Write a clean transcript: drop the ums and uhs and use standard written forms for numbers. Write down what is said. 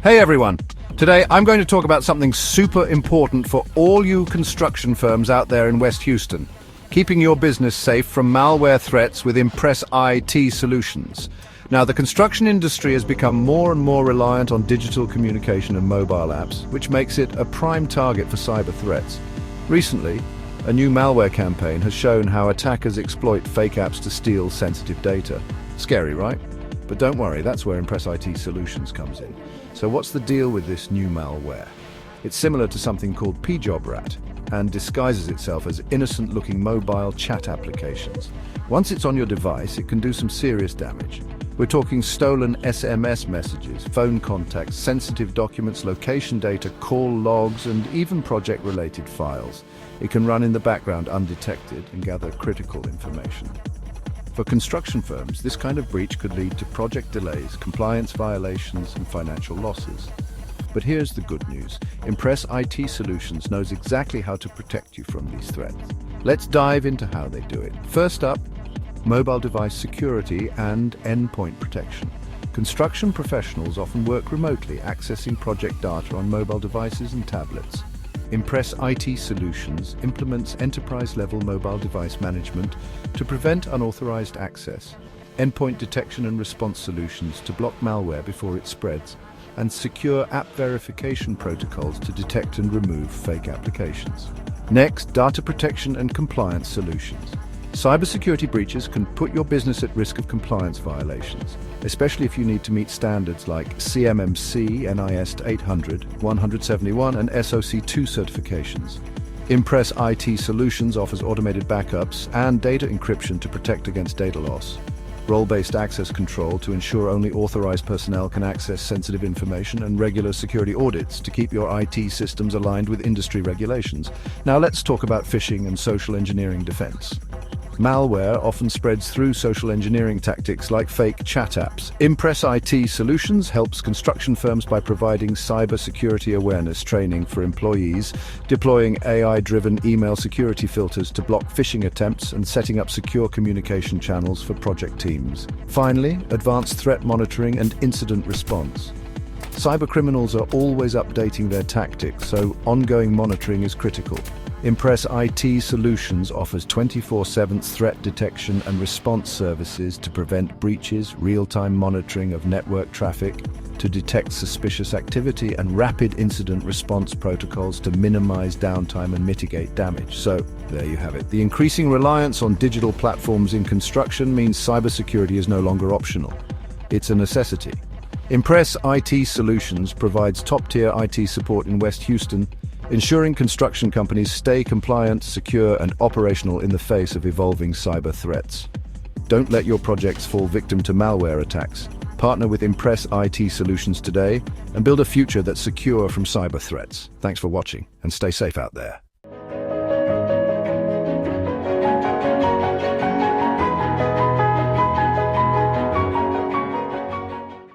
Hey everyone! Today I'm going to talk about something super important for all you construction firms out there in West Houston. Keeping your business safe from malware threats with Impress IT solutions. Now, the construction industry has become more and more reliant on digital communication and mobile apps, which makes it a prime target for cyber threats. Recently, a new malware campaign has shown how attackers exploit fake apps to steal sensitive data. Scary, right? But don't worry, that's where Impress IT Solutions comes in. So what's the deal with this new malware? It's similar to something called PJobRat and disguises itself as innocent-looking mobile chat applications. Once it's on your device, it can do some serious damage. We're talking stolen SMS messages, phone contacts, sensitive documents, location data, call logs, and even project-related files. It can run in the background undetected and gather critical information. For construction firms, this kind of breach could lead to project delays, compliance violations, and financial losses. But here's the good news. Impress IT Solutions knows exactly how to protect you from these threats. Let's dive into how they do it. First up, mobile device security and endpoint protection. Construction professionals often work remotely, accessing project data on mobile devices and tablets. Impress IT Solutions implements enterprise-level mobile device management to prevent unauthorized access, endpoint detection and response solutions to block malware before it spreads, and secure app verification protocols to detect and remove fake applications. Next, data protection and compliance solutions. Cybersecurity breaches can put your business at risk of compliance violations, especially if you need to meet standards like CMMC, NIST 800, 171, and SOC 2 certifications. Impress IT Solutions offers automated backups and data encryption to protect against data loss, role-based access control to ensure only authorized personnel can access sensitive information, and regular security audits to keep your IT systems aligned with industry regulations. Now let's talk about phishing and social engineering defense. Malware often spreads through social engineering tactics like fake chat apps. Impress IT Solutions helps construction firms by providing cybersecurity awareness training for employees, deploying AI-driven email security filters to block phishing attempts, and setting up secure communication channels for project teams. Finally, advanced threat monitoring and incident response. Cybercriminals are always updating their tactics, so ongoing monitoring is critical. Impress IT Solutions offers 24/7 threat detection and response services to prevent breaches, real-time monitoring of network traffic, to detect suspicious activity, and rapid incident response protocols to minimize downtime and mitigate damage. So, there you have it. The increasing reliance on digital platforms in construction means cybersecurity is no longer optional. It's a necessity. Impress IT Solutions provides top-tier IT support in West Houston, ensuring construction companies stay compliant, secure, and operational in the face of evolving cyber threats. Don't let your projects fall victim to malware attacks. Partner with Impress IT Solutions today and build a future that's secure from cyber threats. Thanks for watching, and stay safe out there.